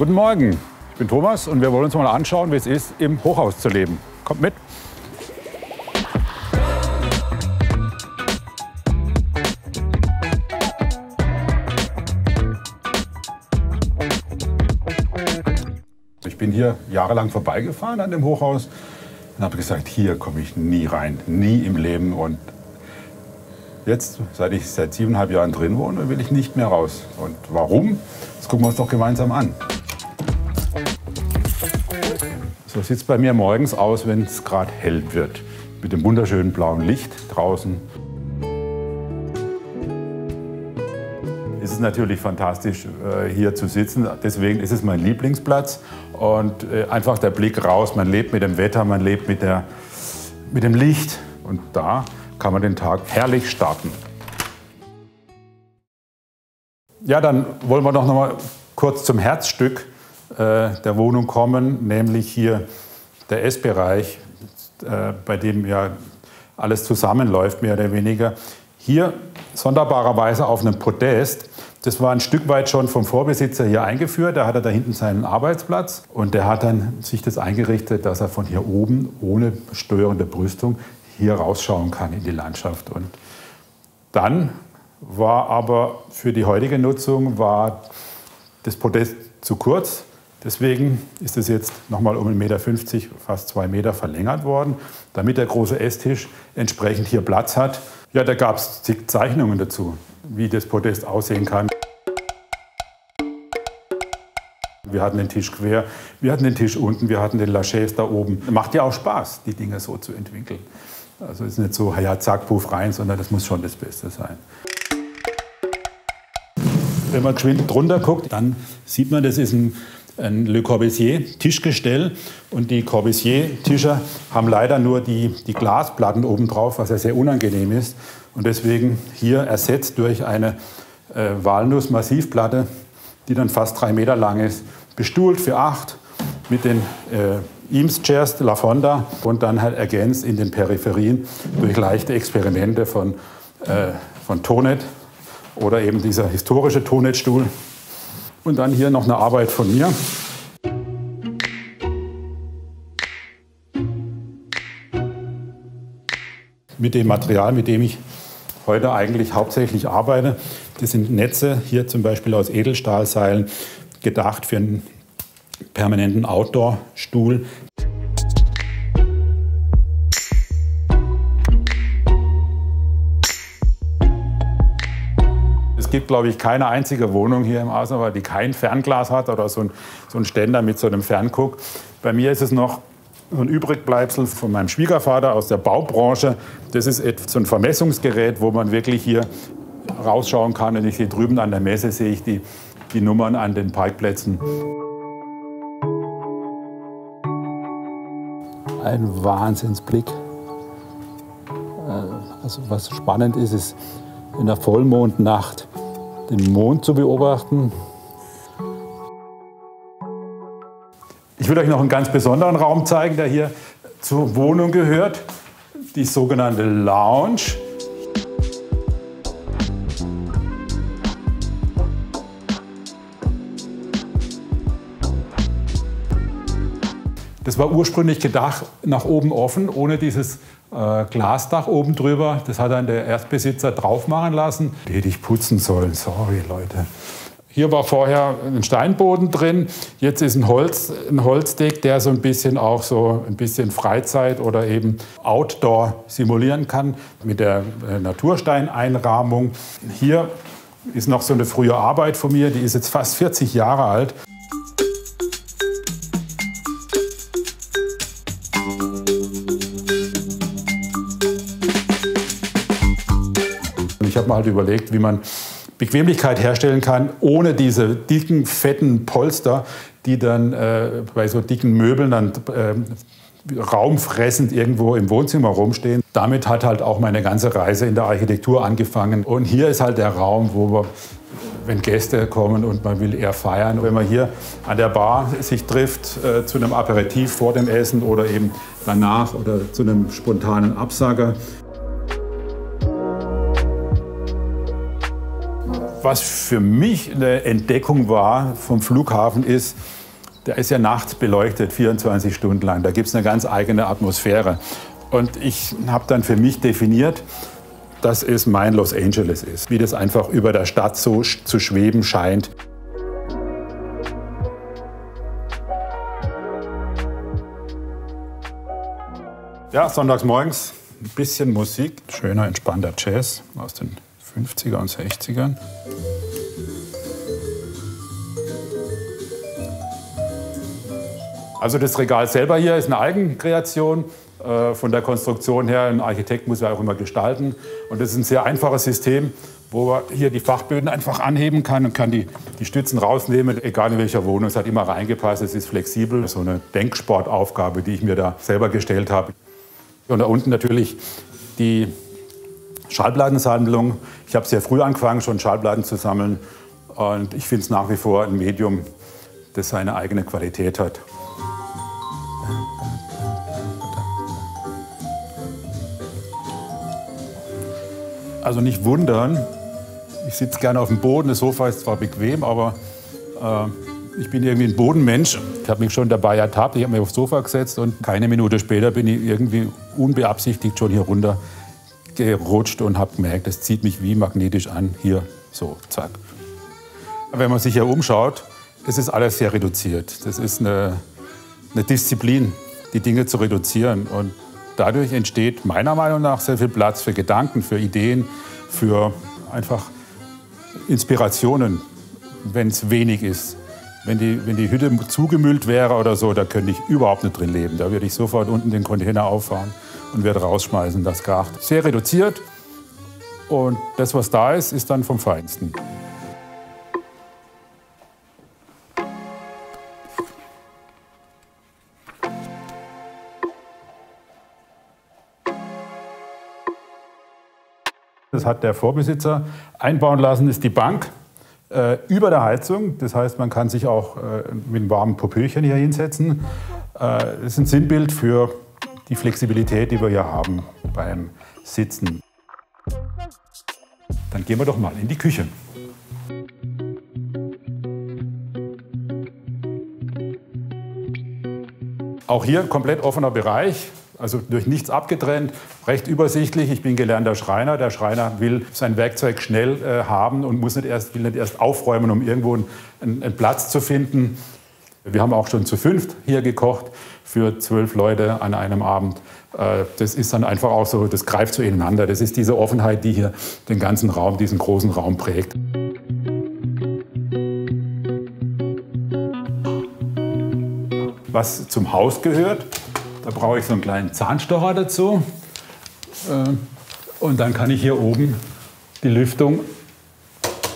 Guten Morgen, ich bin Thomas und wir wollen uns mal anschauen, wie es ist, im Hochhaus zu leben. Kommt mit! Ich bin hier jahrelang vorbeigefahren an dem Hochhaus und habe gesagt, hier komme ich nie rein, nie im Leben. Und jetzt, seit ich seit 7,5 Jahren drin wohne, will ich nicht mehr raus. Und warum? Das gucken wir uns doch gemeinsam an. So sieht es bei mir morgens aus, wenn es gerade hell wird. Mit dem wunderschönen blauen Licht draußen. Es ist natürlich fantastisch, hier zu sitzen. Deswegen ist es mein Lieblingsplatz. Und einfach der Blick raus. Man lebt mit dem Wetter, man lebt mit dem Licht. Und da kann man den Tag herrlich starten. Ja, dann wollen wir doch noch mal kurz zum Herzstück der Wohnung kommen, nämlich hier der Essbereich, bei dem ja alles zusammenläuft, mehr oder weniger. Hier sonderbarerweise auf einem Podest. Das war ein Stück weit schon vom Vorbesitzer hier eingeführt. Da hat er da hinten seinen Arbeitsplatz und der hat dann sich das eingerichtet, dass er von hier oben ohne störende Brüstung hier rausschauen kann in die Landschaft. Und dann war aber für die heutige Nutzung war das Podest zu kurz. Deswegen ist es jetzt nochmal um 1,50 Meter, fast 2 Meter verlängert worden, damit der große Esstisch entsprechend hier Platz hat. Ja, da gab es zig Zeichnungen dazu, wie das Podest aussehen kann. Wir hatten den Tisch quer, wir hatten den Tisch unten, wir hatten den Lachaise da oben. Macht ja auch Spaß, die Dinge so zu entwickeln. Also es ist nicht so, ja, zack, puff rein, sondern das muss schon das Beste sein. Wenn man geschwind drunter guckt, dann sieht man, das ist ein Le Corbusier-Tischgestell. Und die Corbusier-Tische haben leider nur die Glasplatten oben drauf, was ja sehr unangenehm ist. Und deswegen hier ersetzt durch eine Walnuss-Massivplatte, die dann fast 3 Meter lang ist, bestuhlt für 8 mit den Eames-Chairs La Fonda und dann halt ergänzt in den Peripherien durch leichte Experimente von Tonet oder eben dieser historische Tonet-Stuhl. Und dann hier noch eine Arbeit von mir. Mit dem Material, mit dem ich heute eigentlich hauptsächlich arbeite. Das sind Netze, hier zum Beispiel aus Edelstahlseilen, gedacht für einen permanenten Outdoor-Stuhl. Es gibt, glaube ich, keine einzige Wohnung hier im Außenwald, die kein Fernglas hat oder so ein Ständer mit so einem Fernguck. Bei mir ist es noch so ein Übrigbleibsel von meinem Schwiegervater aus der Baubranche. Das ist so ein Vermessungsgerät, wo man wirklich hier rausschauen kann. Und ich sehe drüben an der Messe, sehe ich die Nummern an den Parkplätzen. Ein Wahnsinnsblick. Also was spannend ist, ist in der Vollmondnacht den Mond zu beobachten. Ich will euch noch einen ganz besonderen Raum zeigen, der hier zur Wohnung gehört, die sogenannte Lounge. Das war ursprünglich gedacht nach oben offen, ohne dieses Glasdach oben drüber. Das hat dann der Erstbesitzer drauf machen lassen. Hätte ich putzen sollen, sorry Leute. Hier war vorher ein Steinboden drin, jetzt ist ein Holzdeck, der so ein bisschen auch so ein bisschen Freizeit oder eben Outdoor simulieren kann mit der Natursteineinrahmung. Hier ist noch so eine frühe Arbeit von mir, die ist jetzt fast 40 Jahre alt. Ich habe mir halt überlegt, wie man Bequemlichkeit herstellen kann, ohne diese dicken, fetten Polster, die dann bei so dicken Möbeln dann raumfressend irgendwo im Wohnzimmer rumstehen. Damit hat halt auch meine ganze Reise in der Architektur angefangen. Und hier ist halt der Raum, wo wir, wenn Gäste kommen und man will eher feiern, wenn man hier an der Bar sich trifft zu einem Aperitif vor dem Essen oder eben danach oder zu einem spontanen Absager. Was für mich eine Entdeckung war vom Flughafen ist, der ist ja nachts beleuchtet, 24 Stunden lang. Da gibt es eine ganz eigene Atmosphäre. Und ich habe dann für mich definiert, dass es mein Los Angeles ist. Wie das einfach über der Stadt so zu schweben scheint. Ja, sonntags morgens ein bisschen Musik. Schöner, entspannter Jazz aus den 50er und 60ern. Also das Regal selber hier ist eine Eigenkreation. Von der Konstruktion her, ein Architekt muss ja auch immer gestalten. Und das ist ein sehr einfaches System, wo man hier die Fachböden einfach anheben kann und kann die Stützen rausnehmen, egal in welcher Wohnung. Es hat immer reingepasst, es ist flexibel. So eine Denksportaufgabe, die ich mir da selber gestellt habe. Und da unten natürlich die Schallplattensammlung. Ich habe sehr früh angefangen, schon Schallplatten zu sammeln. Und ich finde es nach wie vor ein Medium, das seine eigene Qualität hat. Also nicht wundern, ich sitze gerne auf dem Boden. Das Sofa ist zwar bequem, aber ich bin irgendwie ein Bodenmensch. Ich habe mich schon dabei ertappt, ich habe mich aufs Sofa gesetzt und keine Minute später bin ich irgendwie unbeabsichtigt schon hier runter gerutscht und habe gemerkt, das zieht mich wie magnetisch an. Hier, so, zack. Wenn man sich hier umschaut, das ist alles sehr reduziert. Das ist eine Disziplin, die Dinge zu reduzieren. Und dadurch entsteht meiner Meinung nach sehr viel Platz für Gedanken, für Ideen, für einfach Inspirationen, wenn es wenig ist. Wenn die Hütte zugemüllt wäre oder so, da könnte ich überhaupt nicht drin leben. Da würde ich sofort unten den Container auffahren und würde rausschmeißen, das Gart. Sehr reduziert und das, was da ist, ist dann vom Feinsten. Das hat der Vorbesitzer einbauen lassen, ist die Bank über der Heizung. Das heißt, man kann sich auch mit einem warmen Popöchen hier hinsetzen. Das ist ein Sinnbild für die Flexibilität, die wir hier haben beim Sitzen. Dann gehen wir doch mal in die Küche. Auch hier ein komplett offener Bereich. Also durch nichts abgetrennt, recht übersichtlich. Ich bin gelernter Schreiner. Der Schreiner will sein Werkzeug schnell haben und will nicht erst aufräumen, um irgendwo einen Platz zu finden. Wir haben auch schon zu 5 hier gekocht für 12 Leute an einem Abend. Das ist dann einfach auch so, das greift so ineinander. Das ist diese Offenheit, die hier den ganzen Raum, diesen großen Raum prägt. Was zum Haus gehört, da brauche ich so einen kleinen Zahnstocher dazu. Und dann kann ich hier oben die Lüftung,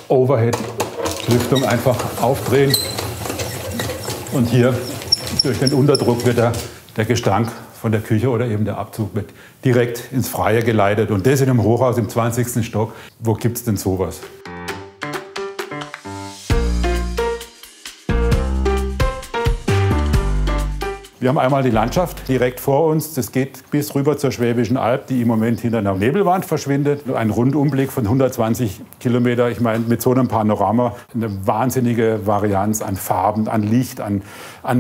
Overhead-Lüftung einfach aufdrehen. Und hier durch den Unterdruck wird der Gestank von der Küche oder eben der Abzug wird direkt ins Freie geleitet. Und das in einem Hochhaus im 20. Stock. Wo gibt es denn sowas? Wir haben einmal die Landschaft direkt vor uns. Das geht bis rüber zur Schwäbischen Alb, die im Moment hinter einer Nebelwand verschwindet. Ein Rundumblick von 120 Kilometer. Ich meine, mit so einem Panorama eine wahnsinnige Varianz an Farben, an Licht, an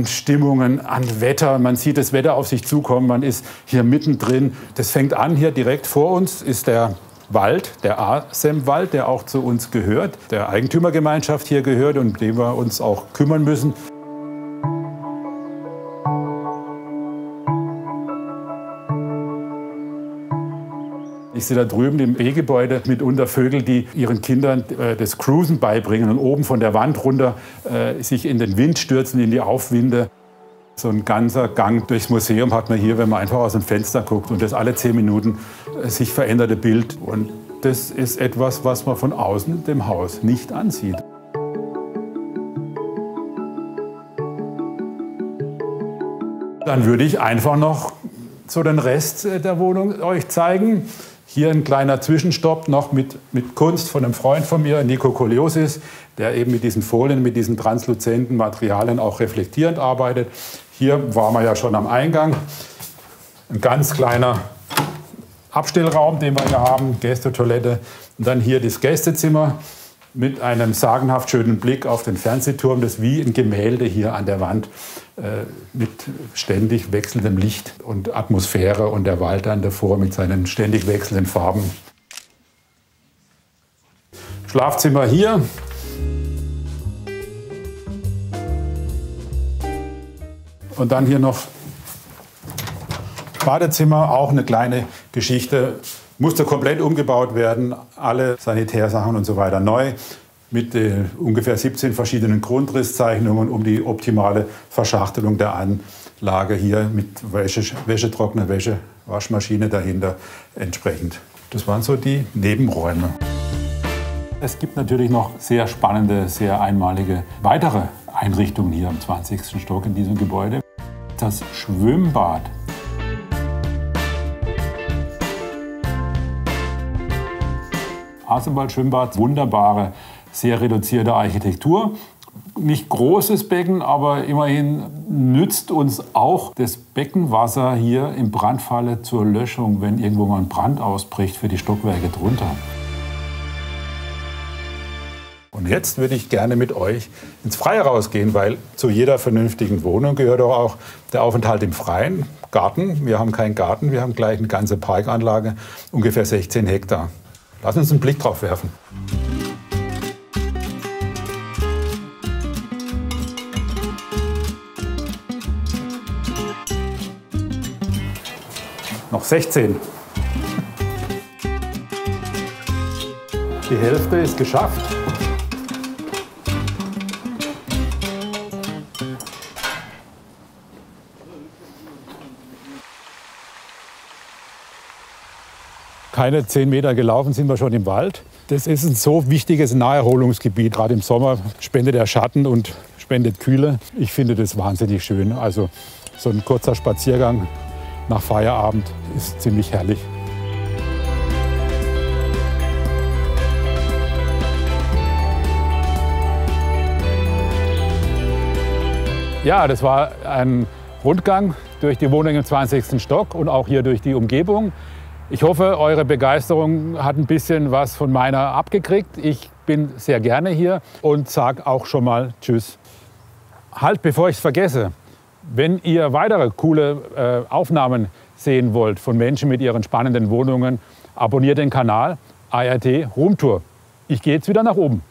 Stimmungen, an Wetter. Man sieht das Wetter auf sich zukommen. Man ist hier mittendrin. Das fängt an, hier direkt vor uns ist der Wald, der Ahrsemwald, der auch zu uns gehört, der Eigentümergemeinschaft hier gehört und um den wir uns auch kümmern müssen. Ich sehe da drüben im B-Gebäude mitunter Vögel, die ihren Kindern das Cruisen beibringen und oben von der Wand runter sich in den Wind stürzen, in die Aufwinde. So ein ganzer Gang durchs Museum hat man hier, wenn man einfach aus dem Fenster guckt und das alle 10 Minuten sich veränderte Bild. Und das ist etwas, was man von außen dem Haus nicht ansieht. Dann würde ich einfach noch so den Rest der Wohnung euch zeigen. Hier ein kleiner Zwischenstopp noch mit Kunst von einem Freund von mir, Nico Koliosis, der eben mit diesen Folien, mit diesen transluzenten Materialien auch reflektierend arbeitet. Hier waren wir ja schon am Eingang. Ein ganz kleiner Abstellraum, den wir hier haben, Gästetoilette. Und dann hier das Gästezimmer. mit einem sagenhaft schönen Blick auf den Fernsehturm, das wie ein Gemälde hier an der Wand mit ständig wechselndem Licht und Atmosphäre und der Wald dann davor mit seinen ständig wechselnden Farben. Schlafzimmer hier. Und dann hier noch Badezimmer, auch eine kleine Geschichte. Musste komplett umgebaut werden, alle Sanitärsachen und so weiter neu. Mit ungefähr 17 verschiedenen Grundrisszeichnungen, um die optimale Verschachtelung der Anlage hier mit Wäschetrockner, Waschmaschine dahinter entsprechend. Das waren so die Nebenräume. Es gibt natürlich noch sehr spannende, sehr einmalige weitere Einrichtungen hier am 20. Stock in diesem Gebäude. Das Schwimmbad. Asenwald-Schwimmbad, wunderbare, sehr reduzierte Architektur. Nicht großes Becken, aber immerhin nützt uns auch das Beckenwasser hier im Brandfalle zur Löschung, wenn irgendwo mal ein Brand ausbricht für die Stockwerke drunter. Und jetzt würde ich gerne mit euch ins Freie rausgehen, weil zu jeder vernünftigen Wohnung gehört auch der Aufenthalt im Freien. Garten, wir haben keinen Garten, wir haben gleich eine ganze Parkanlage, ungefähr 16 Hektar. Lass uns einen Blick drauf werfen. Noch 16. Die Hälfte ist geschafft. Keine 10 Meter gelaufen sind wir schon im Wald. Das ist ein so wichtiges Naherholungsgebiet. Gerade im Sommer spendet er Schatten und spendet Kühle. Ich finde das wahnsinnig schön. Also so ein kurzer Spaziergang nach Feierabend ist ziemlich herrlich. Ja, das war ein Rundgang durch die Wohnung im 20. Stock und auch hier durch die Umgebung. Ich hoffe, eure Begeisterung hat ein bisschen was von meiner abgekriegt. Ich bin sehr gerne hier und sage auch schon mal Tschüss. Halt, bevor ich es vergesse, wenn ihr weitere coole Aufnahmen sehen wollt von Menschen mit ihren spannenden Wohnungen, abonniert den Kanal ART Roomtour. Ich gehe jetzt wieder nach oben.